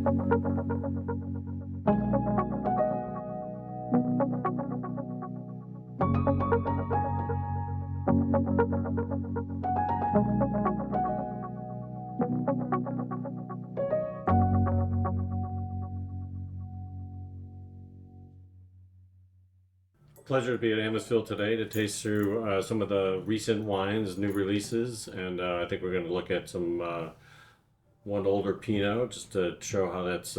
Pleasure to be at Amisfield today to taste through some of the recent wines, new releases, and I think we're going to look at some one older Pinot just to show how that's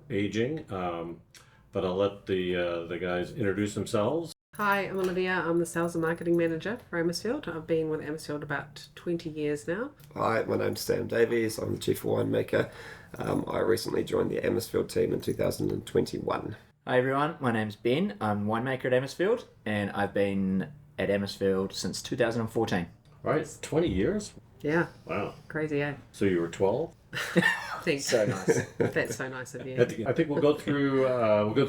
aging. But I'll let the guys introduce themselves. Hi, I'm Olivia. I'm the Sales and Marketing Manager for Amisfield. I've been with Amisfield about 20 years now. Hi, my name's Sam Davies. I'm the Chief Winemaker. I recently joined the Amisfield team in 2021. Hi everyone, my name's Ben. I'm winemaker at Amisfield, and I've been at Amisfield since 2014. Right, 20 years? Yeah. Wow. Crazy, eh? So you were 12? Thanks. So nice. That's so nice of you. I think we'll go through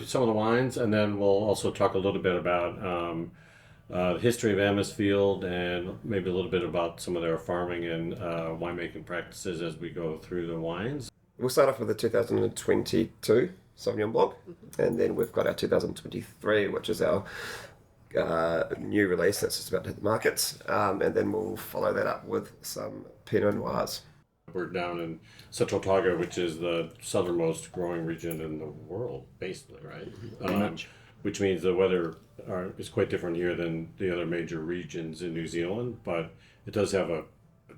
some of the wines, and then we'll also talk a little bit about the history of Amisfield and maybe a little bit about some of their farming and winemaking practices as we go through the wines. We'll start off with the 2022 Sauvignon Blanc, and then we've got our 2023, which is our new release that's just about to hit the markets, and then we'll follow that up with some Pinot Noirs. We're down in Central Otago, which is the southernmost growing region in the world, basically, right? Which means the weather is quite different here than the other major regions in New Zealand, but it does have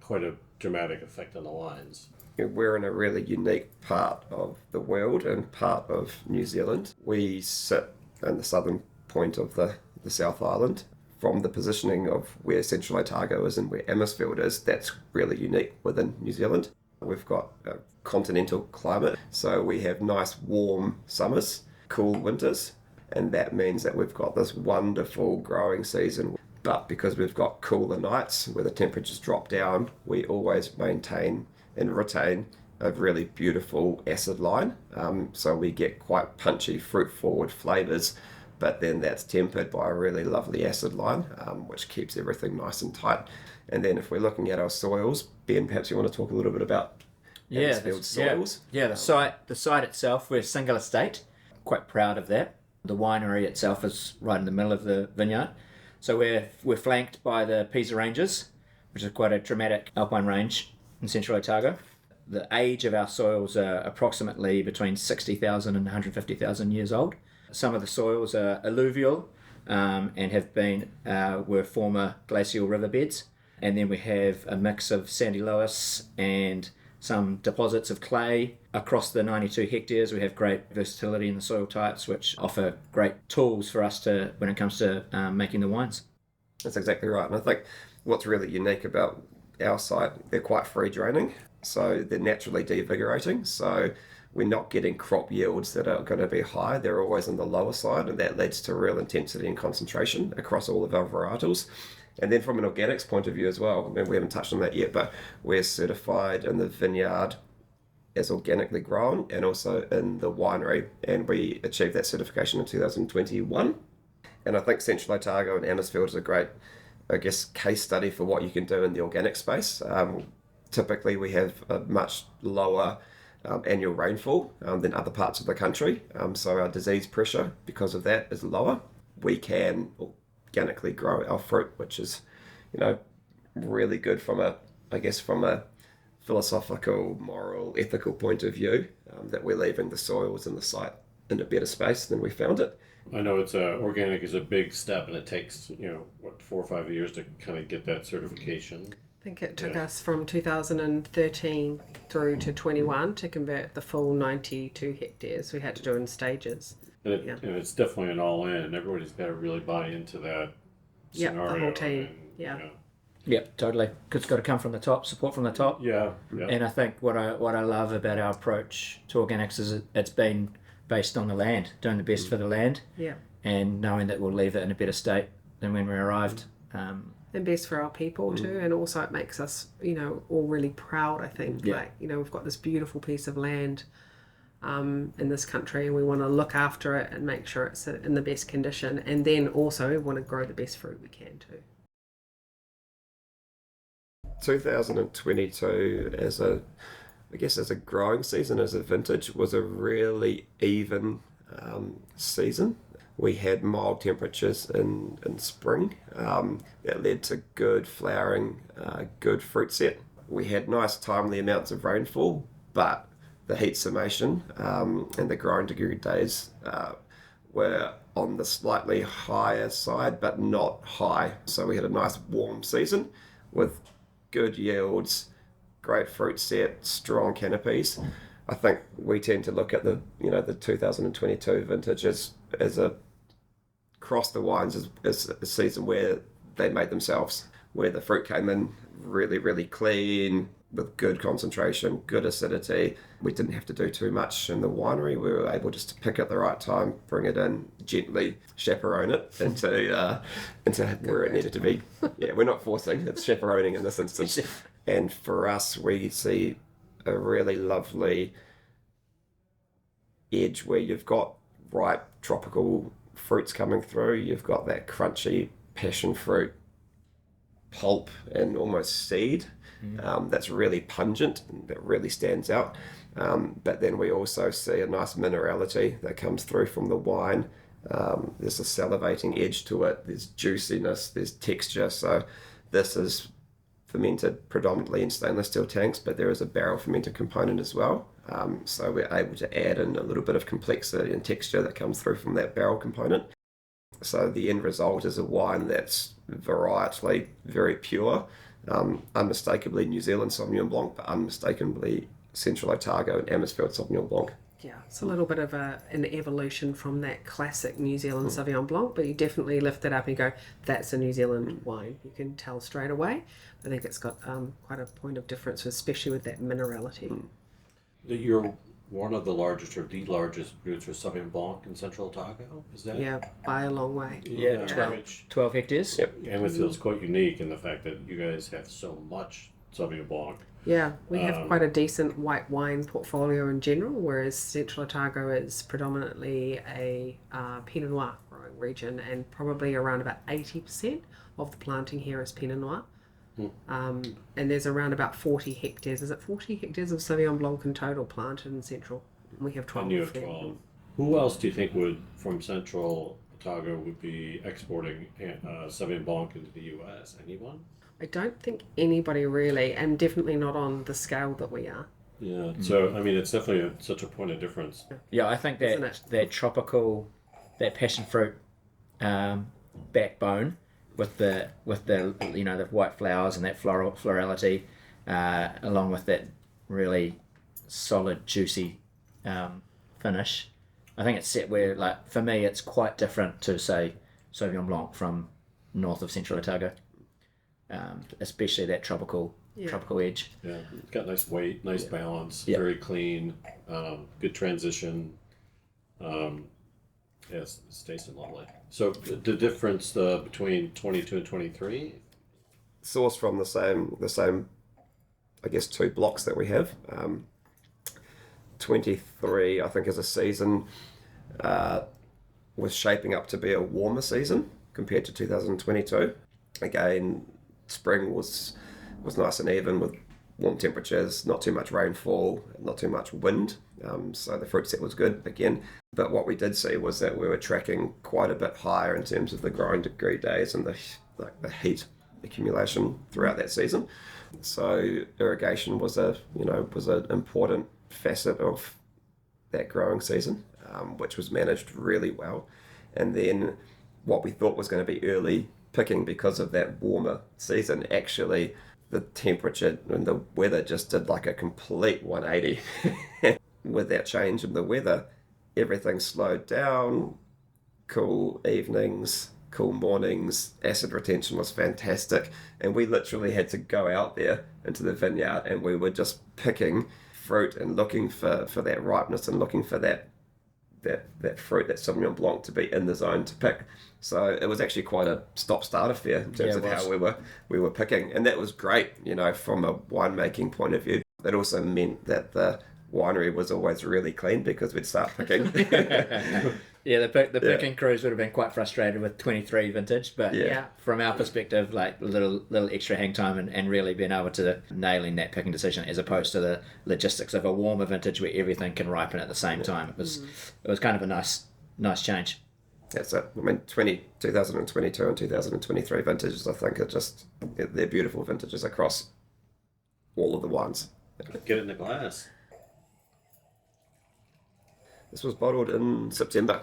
quite a dramatic effect on the wines. We're in a really unique part of the world and part of New Zealand. We sit in the southern point of the South Island. From the positioning of where Central Otago is and where Amisfield is, that's really unique within New Zealand. We've got a continental climate, so we have nice warm summers, cool winters, and that means that we've got this wonderful growing season. But because we've got cooler nights where the temperatures drop down, we always maintain and retain a really beautiful acid line. So we get quite punchy, fruit-forward flavours, but then that's tempered by a really lovely acid line, which keeps everything nice and tight. And then if we're looking at our soils, Ben, perhaps you want to talk a little bit about Amisfield soils? Yeah, the site itself, we're a single estate. Quite proud of that. The winery itself is right in the middle of the vineyard. So we're flanked by the Pisa Ranges, which is quite a dramatic alpine range in Central Otago. The age of our soils are approximately between 60,000 and 150,000 years old. Some of the soils are alluvial and were former glacial riverbeds. And then we have a mix of sandy loess and some deposits of clay. Across the 92 hectares, we have great versatility in the soil types, which offer great tools for us when it comes to making the wines. That's exactly right. And I think what's really unique about our site, they're quite free draining, so they're naturally devigorating. So we're not getting crop yields that are going to be high. They're always on the lower side, and that leads to real intensity and concentration across all of our varietals. And then from an organics point of view as well, I mean, we haven't touched on that yet, but we're certified in the vineyard as organically grown and also in the winery, and we achieved that certification in 2021. And I think Central Otago and Amisfield is a great, I guess, case study for what you can do in the organic space. Typically we have a much lower annual rainfall than other parts of the country, so our disease pressure because of that is lower. We can organically grow our fruit, which is, really good from a philosophical, moral, ethical point of view, that we're leaving the soils and the site in a better space than we found it. I know it's organic is a big step, and it takes 4 or 5 years to kind of get that certification. I think it took us from 2013 through to 21 to convert the full 92 hectares. We had to do it in stages. And it's definitely an all-in. Everybody's got to really buy into that scenario. The whole team. Yep, totally. It's got to come from the top, support from the top. Yeah. And I think what I love about our approach to organics is it's been based on the land, doing the best for the land, and knowing that we'll leave it in a better state than when we arrived. And best for our people too, and also it makes us, all really proud, I think. Yeah. We've got this beautiful piece of land in this country, and we want to look after it and make sure it's in the best condition, and then also we want to grow the best fruit we can too. 2022 as a I guess as a growing season, as a vintage, was a really even season. We had mild temperatures in spring that led to good flowering, good fruit set. We had nice timely amounts of rainfall, but the heat summation and the growing degree days were on the slightly higher side, but not high. So we had a nice warm season with good yields, great fruit set, strong canopies. I think we tend to look at the 2022 vintage as a across the wines as a season where they made themselves, where the fruit came in really, really clean, with good concentration, good acidity. We didn't have to do too much in the winery. We were able just to pick at the right time, bring it in, gently chaperone it into where it needed to be. Yeah, we're not forcing, it's chaperoning in this instance. And for us, we see a really lovely edge where you've got ripe tropical fruits coming through. You've got that crunchy passion fruit pulp and almost seed that's really pungent and that really stands out. But then we also see a nice minerality that comes through from the wine. There's a salivating edge to it. There's juiciness, there's texture. So this is fermented predominantly in stainless steel tanks, but there is a barrel fermented component as well. So we're able to add in a little bit of complexity and texture that comes through from that barrel component. So the end result is a wine that's varietally very pure, unmistakably New Zealand Sauvignon Blanc, but unmistakably Central Otago and Amisfield Sauvignon Blanc. Yeah, it's a little bit of an evolution from that classic New Zealand Sauvignon Blanc, but you definitely lift it up and go, that's a New Zealand wine. You can tell straight away. I think it's got quite a point of difference, especially with that minerality. You're one of the largest or the largest producers of Sauvignon Blanc in Central Otago, is that? Yeah, by a long way. Yeah, 12 hectares. Yep. Amisfield's quite unique in the fact that you guys have so much Sauvignon Blanc. Yeah, we have quite a decent white wine portfolio in general, whereas Central Otago is predominantly a Pinot Noir growing region, and probably around about 80% of the planting here is Pinot Noir. And there's around about 40 hectares. Is it 40 hectares of Sauvignon Blanc in total planted in Central? We have 12. And you have 12. Who else do you think would, from Central Otago, would be exporting Sauvignon Blanc into the U.S.? Anyone? I don't think anybody really, and definitely not on the scale that we are. Yeah, so I mean, it's definitely such a point of difference. Yeah, I think Isn't that it? that tropical, that passion fruit backbone with the the white flowers and that florality, along with that really solid juicy finish. I think it's set where, like, for me, it's quite different to, say, Sauvignon Blanc from north of Central Otago, especially that tropical edge. Yeah, it's got nice weight, nice balance, Yeah. very clean, good transition. Yes, it's tasting lovely. So the difference between 22 and 23? Sourced from the same, I guess, two blocks that we have. 23, I think, as a season, was shaping up to be a warmer season compared to 2022. Again, spring was nice and even with warm temperatures, not too much rainfall, not too much wind. So the fruit set was good again. But what we did see was that we were tracking quite a bit higher in terms of the growing degree days and the heat accumulation throughout that season. So irrigation was an important facet of that growing season, which was managed really well. And then what we thought was going to be early picking because of that warmer season, actually the temperature and the weather just did like a complete 180. With that change in the weather, everything slowed down. Cool evenings, cool mornings, acid retention was fantastic, and we literally had to go out there into the vineyard and we were just picking fruit and looking for that ripeness and looking for that fruit, that Sauvignon Blanc, to be in the zone to pick. So it was actually quite a stop-start affair in terms of how we were picking, and that was great, from a winemaking point of view. That also meant that the winery was always really clean because we'd start picking Yeah, the picking crews would have been quite frustrated with 23 vintage, but Yeah. from our perspective, like little extra hang time and really being able to nailing that picking decision as opposed to the logistics of a warmer vintage where everything can ripen at the same time. It was kind of a nice change. That's it. I mean, 2022 and 2023 vintages, I think, they're beautiful vintages across all of the wines. Get it in the glass. This was bottled in September.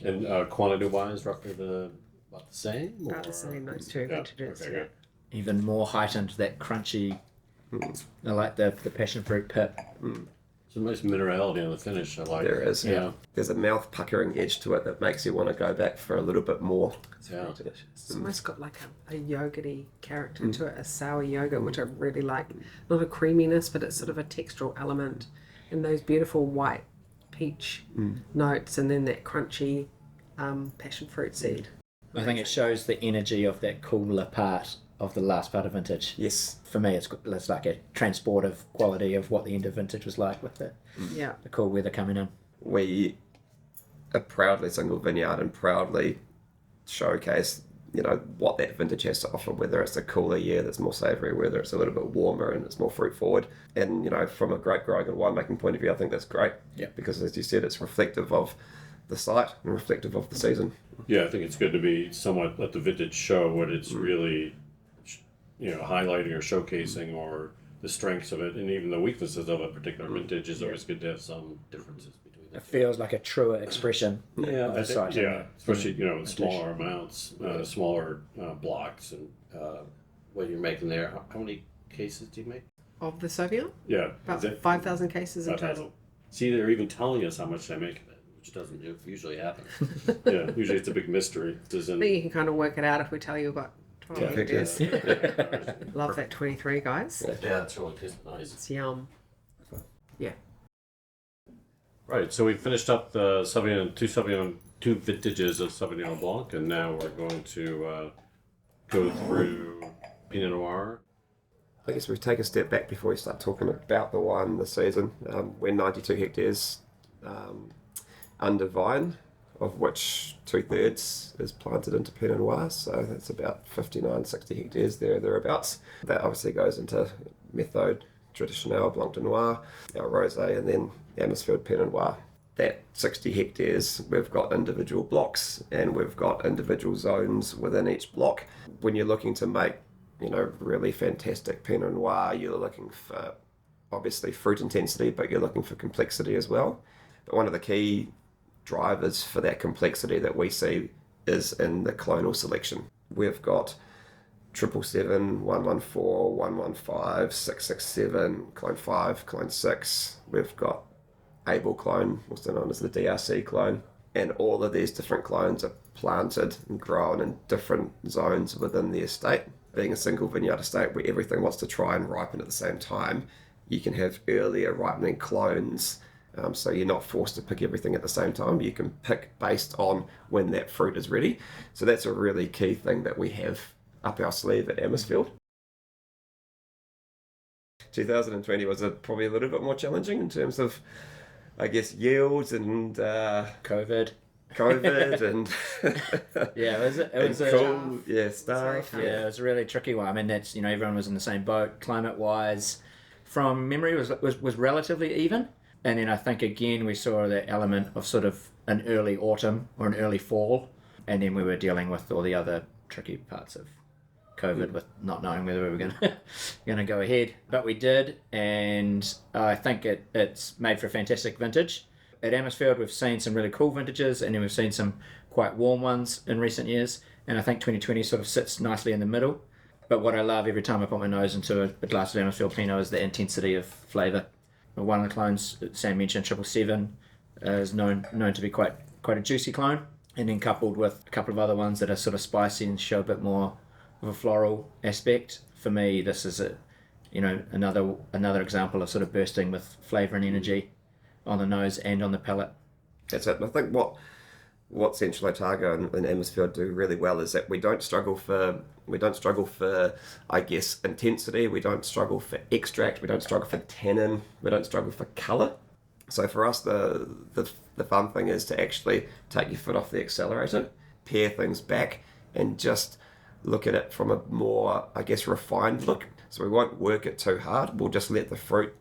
And quantity-wise, roughly about the same? About the same, those two vintages. Okay, Yeah. good. Even more heightened, that crunchy. I like the passion fruit pit. Some nice minerality on the finish. I like. There is. Yeah. There's a mouth puckering edge to it that makes you want to go back for a little bit more. Yeah. It's almost got like a yogurty character to it, a sour yogurt, which I really like. Not a creaminess, but it's sort of a textural element. And those beautiful white peach notes, and then that crunchy passion fruit seed. I think it shows the energy of that cooler part of the last part of vintage. Yes. For me, it's like a transportive quality of what the end of vintage was like with the Yeah. cool weather coming in. We are proudly single vineyard and proudly showcase, what that vintage has to offer, whether it's a cooler year that's more savoury, whether it's a little bit warmer and it's more fruit forward. And, from a grape growing and winemaking point of view, I think that's great. Yeah. Because as you said, it's reflective of the site and reflective of the season. Yeah, I think it's good to be somewhat let the vintage show what it's really, highlighting or showcasing, or the strengths of it, and even the weaknesses of a particular vintage is always good to have some differences between them. It feels like a truer expression. Yeah, of the I think, site. yeah, especially smaller amounts, smaller blocks, and what you're making there. How many cases do you make? Of the Sauvignon? Yeah, About is it 5,000 cases in 5,000? total. See, they're even telling us how much they make of it, which doesn't usually happen. Yeah, usually it's a big mystery. It I doesn't. think you can kind of work it out if we tell you about 12 Yeah, hectares. Yeah. Love that 23, guys. Yeah, it's really nice. It's yum. Yeah. Right, so we finished up the two vintages of Sauvignon Blanc, and now we're going to go through Pinot Noir. I guess we take a step back before we start talking about the wine this season. We're 92 hectares under vine, of which 2/3 is planted into Pinot Noir, so that's about 59, 60 hectares thereabouts. That obviously goes into Méthode Traditionnelle Blanc de Noir, our Rosé, and then Amisfield Pinot Noir. That 60 hectares, we've got individual blocks and we've got individual zones within each block. When you're looking to make really fantastic Pinot Noir, you're looking for obviously fruit intensity, but you're looking for complexity as well. But one of the key drivers for that complexity that we see is in the clonal selection. We've got 777, 114, 115, 667, clone 5, clone 6. We've got Able clone, also known as the DRC clone. And all of these different clones are planted and grown in different zones within the estate. Being a single vineyard estate where everything wants to try and ripen at the same time, you can have earlier ripening clones, so you're not forced to pick everything at the same time. You can pick based on when that fruit is ready. So that's a really key thing that we have up our sleeve at Amisfield. 2020 was probably a little bit more challenging in terms of, I guess, yields and COVID. and Yeah, it was cool, staff. Yeah, it was a really tricky one. I mean, that's everyone was in the same boat. Climate wise, from memory, was relatively even. And then I think again we saw that element of sort of an early autumn or an early fall, and then we were dealing with all the other tricky parts of COVID with not knowing whether we were going to go ahead, but we did, and I think it's made for a fantastic vintage. At Amisfield, we've seen some really cool vintages, and then we've seen some quite warm ones in recent years, and I think 2020 sort of sits nicely in the middle. But what I love every time I put my nose into a glass of Amisfield Pinot is the intensity of flavour. One of the clones, Sam mentioned, 777, is known to be quite a juicy clone, and then coupled with a couple of other ones that are sort of spicy and show a bit more of a floral aspect. For me, this is another example of sort of bursting with flavour and energy on the nose and on the palate. That's it. And I think what Central Otago and Amisfield do really well is that we don't struggle for I guess intensity, we don't struggle for extract, we don't struggle for tannin, we don't struggle for colour. So for us, the fun thing is to actually take your foot off the accelerator, pare things back, and just look at it from a more, I guess, refined look. So we won't work it too hard. We'll just let the fruit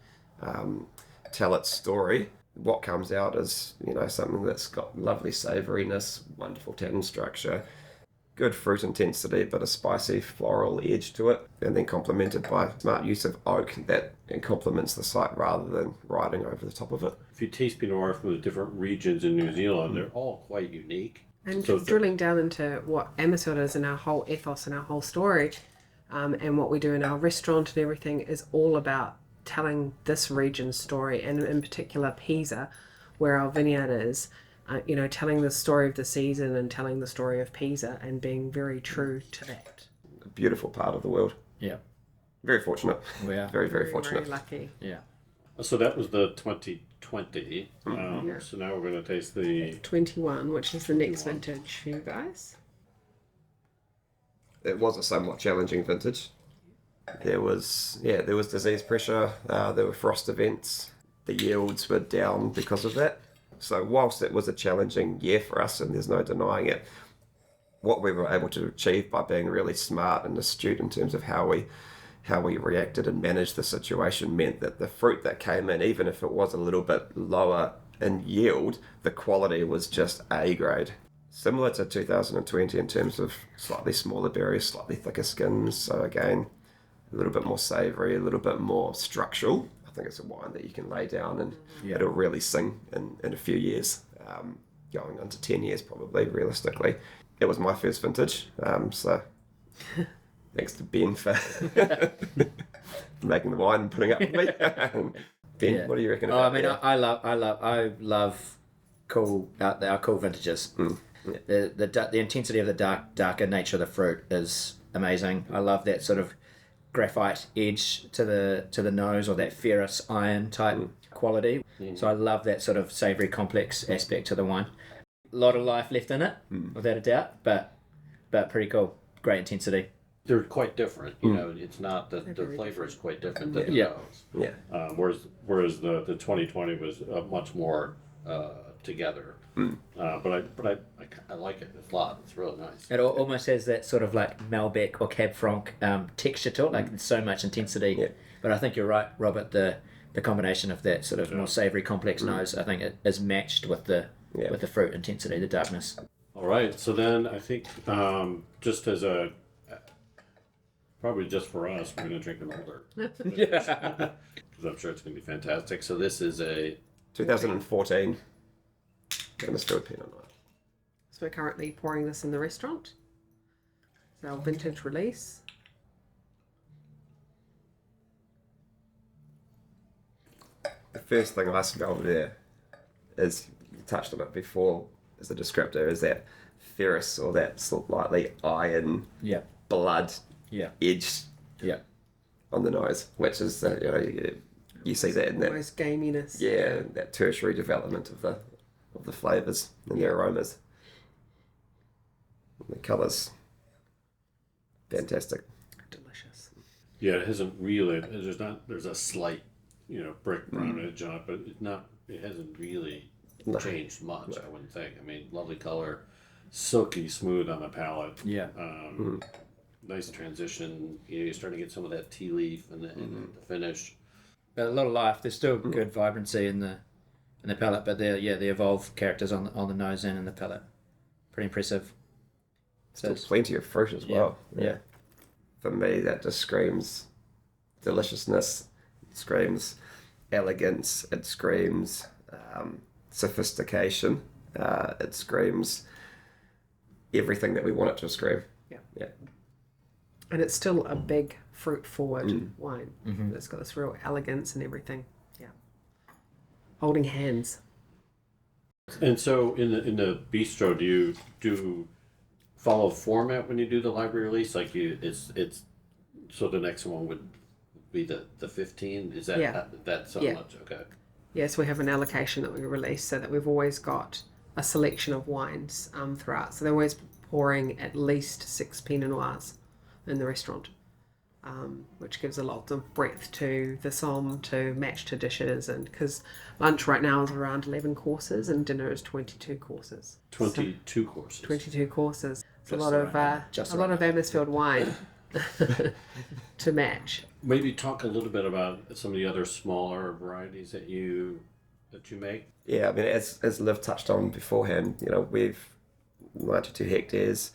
tell its story. What comes out is, something that's got lovely savouriness, wonderful tannin structure, good fruit intensity, but a spicy floral edge to it, and then complemented by smart use of oak that complements the site rather than riding over the top of it. If you taste Pinot Noir from the different regions in New Zealand, they're all quite unique. And So drilling down into what Amisfield is and our whole ethos and our whole story, and what we do in our restaurant and everything is all about telling this region's story, and in particular Pisa, where our vineyard is, telling the story of the season and telling the story of Pisa and being very true to that. A beautiful part of the world. Yeah. Very fortunate. We are. Very, very fortunate. Very lucky. Yeah. So that was the 2020. Yeah. So now we're going to taste the 21, which is the next vintage for you guys. It was a somewhat challenging vintage. There was disease pressure, there were frost events, the yields were down because of that. So whilst it was a challenging year for us, and there's no denying it, what we were able to achieve by being really smart and astute in terms of how we reacted and managed the situation meant that the fruit that came in, even if it was a little bit lower in yield, the quality was just A grade. Similar to 2020 in terms of slightly smaller berries, slightly thicker skins. So again, a little bit more savoury, a little bit more structural. I think it's a wine that you can lay down and it'll really sing in a few years, going on to 10 years probably, realistically. It was my first vintage, so thanks to Ben for making the wine and putting up with me. Ben, what do you reckon about that? I love cool our cool vintages. The intensity of the darker nature of the fruit is amazing. I love that sort of graphite edge to the nose, or that ferrous iron type quality. So I love that sort of savoury complex aspect to the wine. A lot of life left in it, without a doubt, but pretty cool. Great intensity. they're quite different. It's not that the flavor is quite different than the nose. Yeah. Whereas the 2020 was much more together. But I like it a lot. It's really nice. It almost has that sort of like Malbec or Cab Franc texture to it, like there's so much intensity. Yeah. But I think you're right, Robert, the combination of that sort of more savoury complex nose, I think it is matched with the fruit intensity, the darkness. All right. So then I think just as a probably just for us, we're going to drink an older. Because I'm sure it's going to be fantastic. So this is a 2014 Amisfield Pinot Noir. So we're currently pouring this in the restaurant. It's our vintage release. The first thing I smelled there is, you touched on it before as a descriptor, is that ferrous or that slightly iron blood edge on the nose, which is you see that in that Almost gaminess. that tertiary development of the flavours and the aromas. The colours, fantastic. Delicious. Yeah, it hasn't really. There's a slight, brick brown edge on it, but it hasn't really changed much. I wouldn't think. I mean, lovely color, silky smooth on the palate. Yeah. Nice transition. You're starting to get some of that tea leaf and the finish. But a lot of life. There's still good vibrancy in the palate, but the evolved characters on the nose and in the palate. Pretty impressive. So Still plenty of fruit as well. Yeah. For me, that just screams deliciousness. It screams elegance. It screams sophistication. It screams everything that we want it to scream. Yeah. And it's still a big fruit forward wine. It's got this real elegance and everything. Yeah. Holding hands. And so in the bistro, do you do follow format when you do the library release? Like it's so the next one would be the 15. Is that that's so much? Okay. Yes, we have an allocation that we release so that we've always got a selection of wines throughout. So they're always pouring at least 6 Pinot Noirs in the restaurant. which gives a lot of breadth to the somme to match to dishes. And because lunch right now is around 11 courses and dinner is 22 courses. 22 courses. 22 courses. It's Just a lot the of right a lot of Amisfield wine to match. Maybe talk a little bit about some of the other smaller varieties that you make. Yeah, I mean, as Liv touched on beforehand, we've 92 hectares,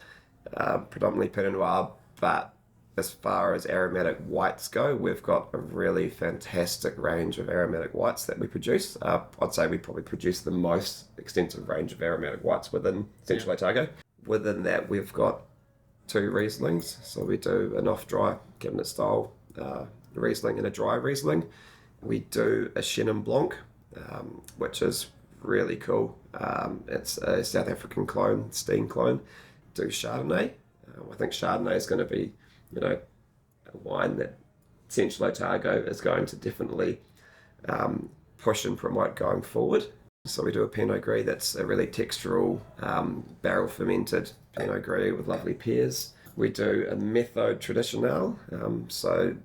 predominantly Pinot Noir, but as far as aromatic whites go, we've got a really fantastic range of aromatic whites that we produce. I'd say we probably produce the most extensive range of aromatic whites within Central Otago. Within that, we've got 2 Rieslings. So we do an off-dry cabinet style Riesling and a dry Riesling. We do a Chenin Blanc, which is really cool. It's a South African clone, Steen clone. Do Chardonnay. I think Chardonnay is going to be, a wine that Central Otago is going to definitely push and promote going forward. So we do a Pinot Gris that's a really textural, barrel fermented Pinot Gris with lovely pears. We do a Méthode Traditionnelle, so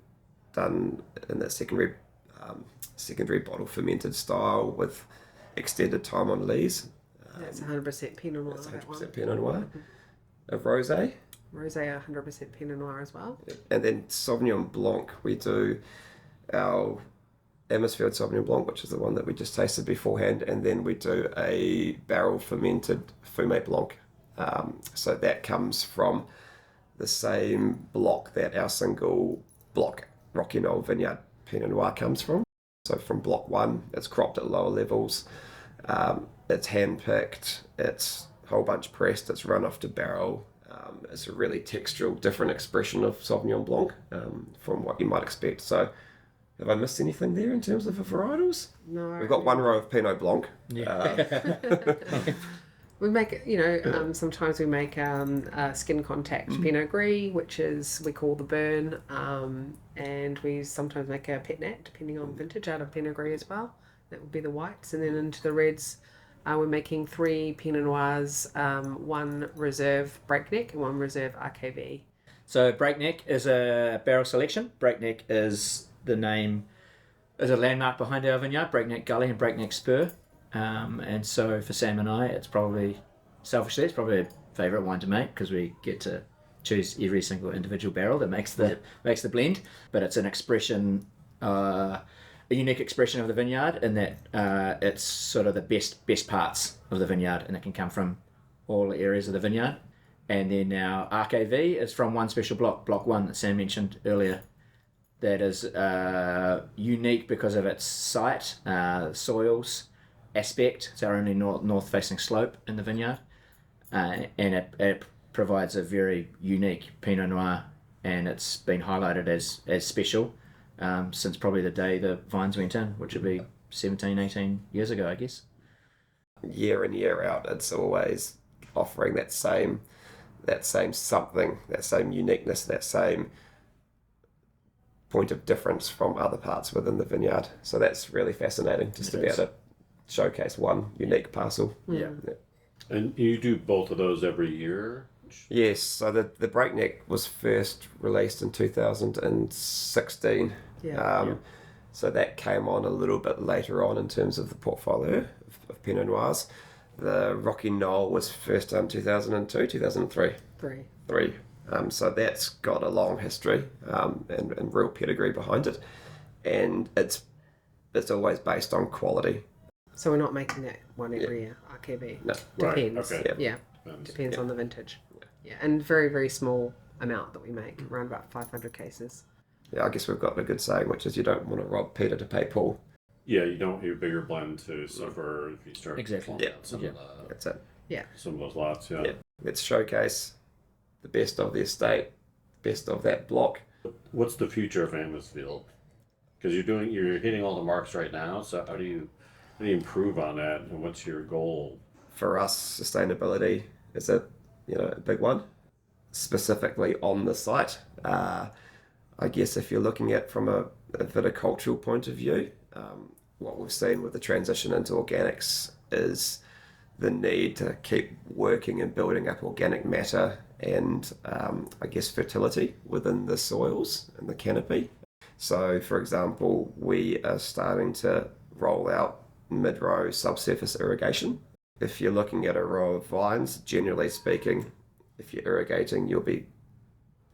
done in that secondary bottle fermented style with extended time on lees. That's 100% Pinot Noir. That's That 100% one. Pinot Noir. A Rosé. Rosé, 100% Pinot Noir as well. And then Sauvignon Blanc, we do our Amisfield Sauvignon Blanc, which is the one that we just tasted beforehand, and then we do a barrel fermented Fumé Blanc. So that comes from the same block that our single block Rocky Knoll Vineyard Pinot Noir comes from. So from block 1, it's cropped at lower levels, it's hand-picked, it's whole bunch pressed, it's run off to barrel. It's a really textural, different expression of Sauvignon Blanc from what you might expect. So have I missed anything there in terms of the varietals? No. We've got 1 row of Pinot Blanc. We make, sometimes we make skin contact Pinot Gris, which is we call the burn, and we sometimes make a Pet Nat, depending on vintage, out of Pinot Gris as well. That would be the whites, and then into the reds, we're making 3 Pinot Noirs, 1 Reserve Breakneck and 1 Reserve RKV. So Breakneck is a barrel selection. Breakneck is the name, is a landmark behind our vineyard, Breakneck Gully and Breakneck Spur. And so for Sam and I, it's probably, selfishly, it's probably a favourite wine to make because we get to choose every single individual barrel that makes the blend. But it's an expression, a unique expression of the vineyard in that it's sort of the best parts of the vineyard, and it can come from all areas of the vineyard. And then our RKV is from one special block 1 that Sam mentioned earlier. That is unique because of its site, soils, aspect. It's our only north-facing slope in the vineyard, and it provides a very unique Pinot Noir, and it's been highlighted as special since probably the day the vines went in, which would be 17, 18 years ago, I guess. Year in, year out, it's always offering that same something, that same uniqueness, that same point of difference from other parts within the vineyard. So that's really fascinating, just to be able to showcase one unique parcel. Yeah. And you do both of those every year? Yes, so the Breakneck was first released in 2016. So that came on a little bit later on in terms of the portfolio of Pinot Noirs. The Rocky Knoll was first done 2002, 2003. Three. So that's got a long history and real pedigree behind it. And it's always based on quality. So we're not making that one every year, RKV. No. Depends. Right. Okay. Yeah. Depends on the vintage. Yeah. And very, very small amount that we make, around about 500 cases. Yeah, I guess we've got a good saying, which is you don't want to rob Peter to pay Paul. Yeah, you don't want your bigger blend to suffer if you start Exactly. pulling out some of That's it. some of those lots. Yeah. Let's showcase the best of the estate, best of that block. What's the future of Amisfield? Because you're hitting all the marks right now. So how do you improve on that, and what's your goal? For us, sustainability is a big one, specifically on the site. I guess if you're looking at from a viticultural point of view, what we've seen with the transition into organics is the need to keep working and building up organic matter and I guess fertility within the soils and the canopy. So, for example, we are starting to roll out mid-row subsurface irrigation. If you're looking at a row of vines, generally speaking, if you're irrigating, you'll be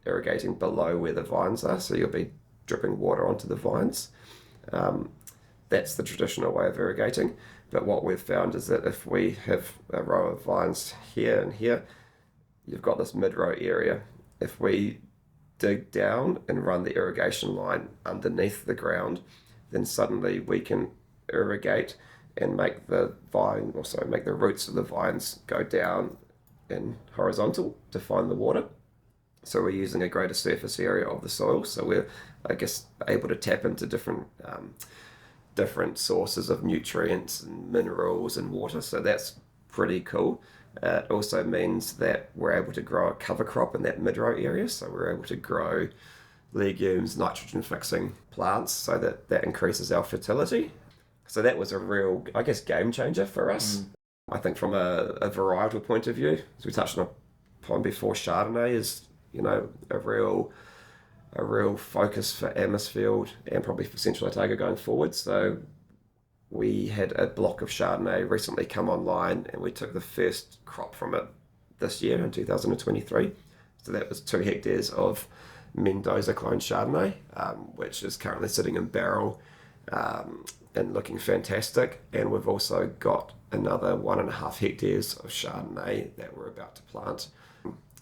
irrigating below where the vines are, so you'll be dripping water onto the vines. That's the traditional way of irrigating. But what we've found is that if we have a row of vines here and here, you've got this mid-row area. If we dig down and run the irrigation line underneath the ground, then suddenly we can irrigate and make the roots of the vines go down in horizontal to find the water. So we're using a greater surface area of the soil. So we're, I guess, able to tap into different sources of nutrients and minerals and water. So that's pretty cool. It also means that we're able to grow a cover crop in that mid-row area. So we're able to grow legumes, nitrogen-fixing plants, so that increases our fertility. So that was a real, I guess, game changer for us. I think from a varietal point of view, as we touched upon before, Chardonnay is, a real focus for Amisfield and probably for Central Otago going forward. So we had a block of Chardonnay recently come online, and we took the first crop from it this year in 2023. So that was 2 hectares of Mendoza clone Chardonnay, which is currently sitting in barrel and looking fantastic. And we've also got another 1.5 hectares of Chardonnay that we're about to plant.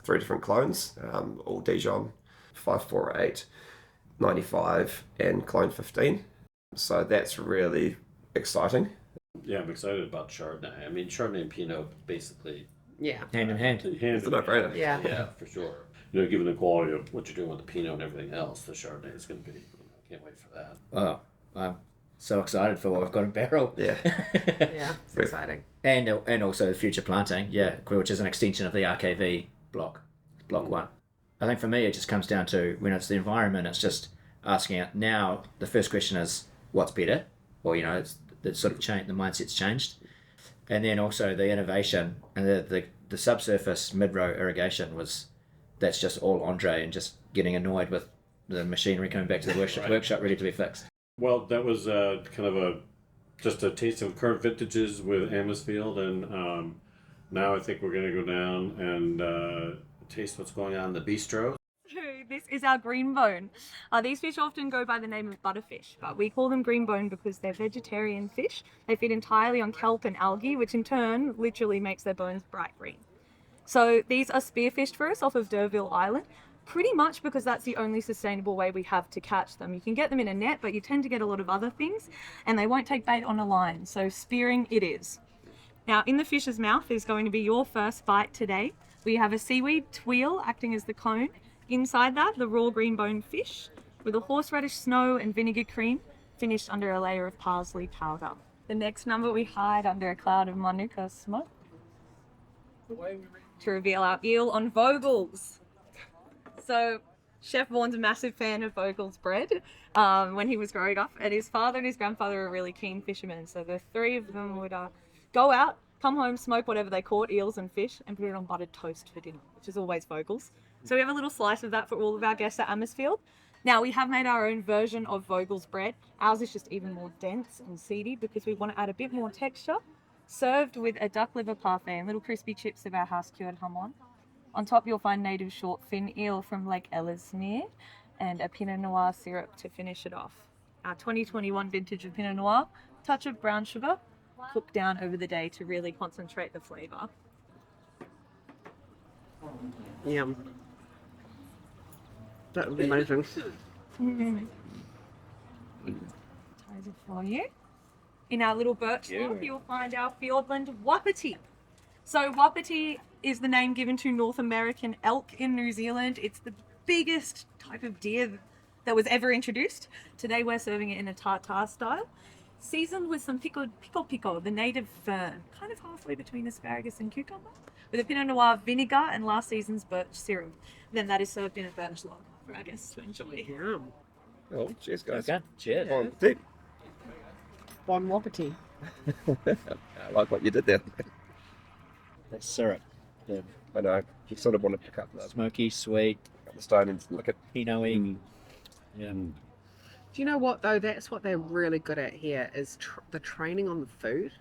3 different clones, all Dijon, 548, 95, and clone 15. So that's really exciting. Yeah, I'm excited about Chardonnay. I mean, Chardonnay and Pinot basically Yeah. Hand in hand. It's a no-brainer. Yeah. Yeah, for sure. Given the quality of what you're doing with the Pinot and everything else, the Chardonnay is going to be. Can't wait for that. Oh, I'm so excited for what we've got in barrel. Yeah. Yeah, it's exciting. And also the future planting, which is an extension of the RKV block 1. I think for me it just comes down to, when it's the environment, it's just asking out now. The first question is what's better, or it's sort of changed, the mindset's changed, and then also the innovation and the subsurface mid-row irrigation that's just all Andre and just getting annoyed with the machinery coming back to the workshop ready to be fixed. Well, that was kind of just a taste of current vintages with Amisfield, and now I think we're going to go down and taste what's going on in the bistro. So this is our green bone. These fish often go by the name of butterfish, but we call them green bone because they're vegetarian fish. They feed entirely on kelp and algae, which in turn literally makes their bones bright green. So these are spearfished for us off of D'Urville Island, pretty much because that's the only sustainable way we have to catch them. You can get them in a net, but you tend to get a lot of other things, and they won't take bait on a line, so spearing it is. Now, in the fish's mouth is going to be your first bite today. We have a seaweed tweel acting as the cone. Inside that, the raw green bone fish with a horseradish snow and vinegar cream, finished under a layer of parsley powder. The next number we hide under a cloud of manuka smoke to reveal our eel on Vogel's. So Chef Vaughan's a massive fan of Vogel's bread when he was growing up, and his father and his grandfather were really keen fishermen. So the 3 of them would go out, come home, smoke whatever they caught, eels and fish, and put it on buttered toast for dinner, which is always Vogel's. So we have a little slice of that for all of our guests at Amisfield. Now, we have made our own version of Vogel's bread. Ours is just even more dense and seedy because we want to add a bit more texture. Served with a duck liver parfait and little crispy chips of our house-cured hamon. On top, you'll find native short fin eel from Lake Ellesmere and a Pinot Noir syrup to finish it off. Our 2021 vintage of Pinot Noir, touch of brown sugar, cooked down over the day to really concentrate the flavour. Yum. That would be amazing. Ties it for you. In our little birch swamp, you'll find our Fiordland Wapiti. So Wapiti is the name given to North American elk in New Zealand. It's the biggest type of deer that was ever introduced. Today we're serving it in a tartare style, seasoned with some pico, the native fern, kind of halfway between asparagus and cucumber, with a Pinot Noir vinegar and last season's birch syrup. Then that is served in a birch log for our guests to enjoy. Yum. Oh, cheers, guys. Okay, cheers. Bon appetit. Bon Wapiti. I like what you did there. The syrup, the I know. You sort of want to pick up Smoky, sweet, the stone and look at. Pinot-y. Yeah. Do you know what though? That's what they're really good at here. Is the training on the food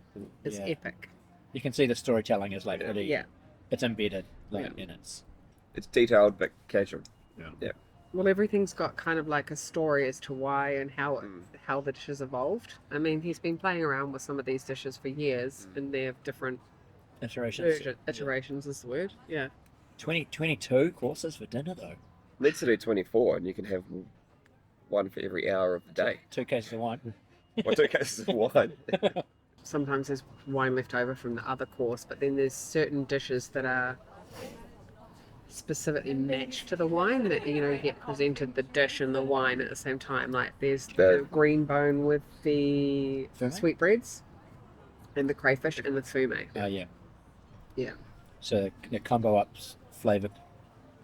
is Yeah. epic. You can see the storytelling is like really, Yeah. it's embedded, like, in its. It's detailed but casual. Yeah. Well, everything's got kind of like a story as to why and how the dishes evolved. I mean, he's been playing around with some of these dishes for years, and they're different iterations is the word. Yeah. 22 courses for dinner though. Let's do 24, and you can have one for every hour of the day. 2 cases of wine. Or 2 cases of wine. Sometimes there's wine left over from the other course, but then there's certain dishes that are specifically matched to the wine that you get presented the dish and the wine at the same time. Like there's the green bone with the Fume? sweetbreads and the crayfish and the fume. Yeah. Yeah. So the combo ups flavour,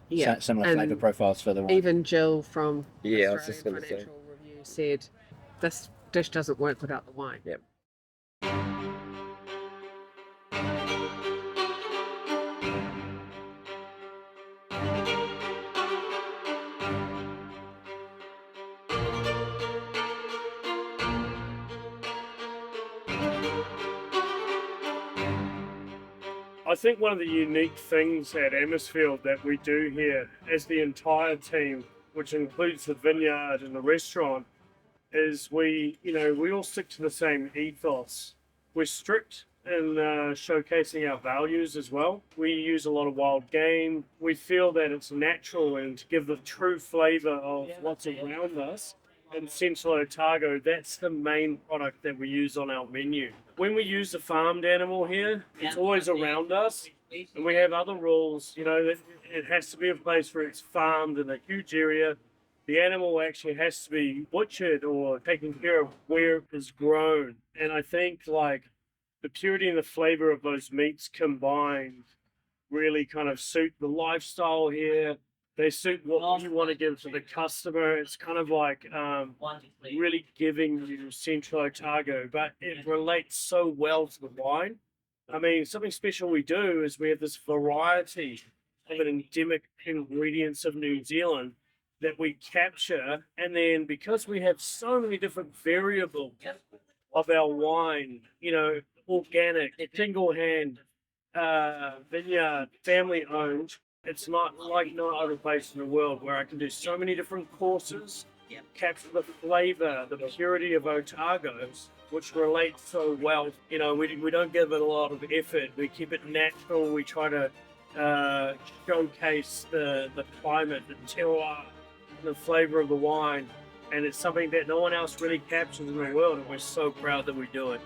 Yeah. similar And flavour profiles for the wine. even Jill from Yeah, I was just Australian going to say. Financial Review said this dish doesn't work without the wine. Yep. I think one of the unique things at Amisfield that we do here as the entire team, which includes the vineyard and the restaurant, is we all stick to the same ethos. We're strict in showcasing our values as well. We use a lot of wild game. We feel that it's natural, and to give the true flavour of what's around us. In Central Otago, that's the main product that we use on our menu. When we use a farmed animal here, it's always around us, and we have other rules, that it has to be a place where it's farmed in a huge area. The animal actually has to be butchered or taken care of where it is grown. And I think the purity and the flavor of those meats combined really kind of suit the lifestyle here. They suit what you want to give to the customer. It's kind of like really giving you Central Otago, but it relates so well to the wine. I mean, something special we do is we have this variety of an endemic ingredients of New Zealand that we capture, and then because we have so many different variables of our wine, organic, single hand, vineyard, family owned. It's not like no other place in the world where I can do so many different courses, capture the flavor, the purity of Otago, which relates so well. We don't give it a lot of effort. We keep it natural. We try to showcase the climate, the terroir, the flavor of the wine. And it's something that no one else really captures in the world, and we're so proud that we do it.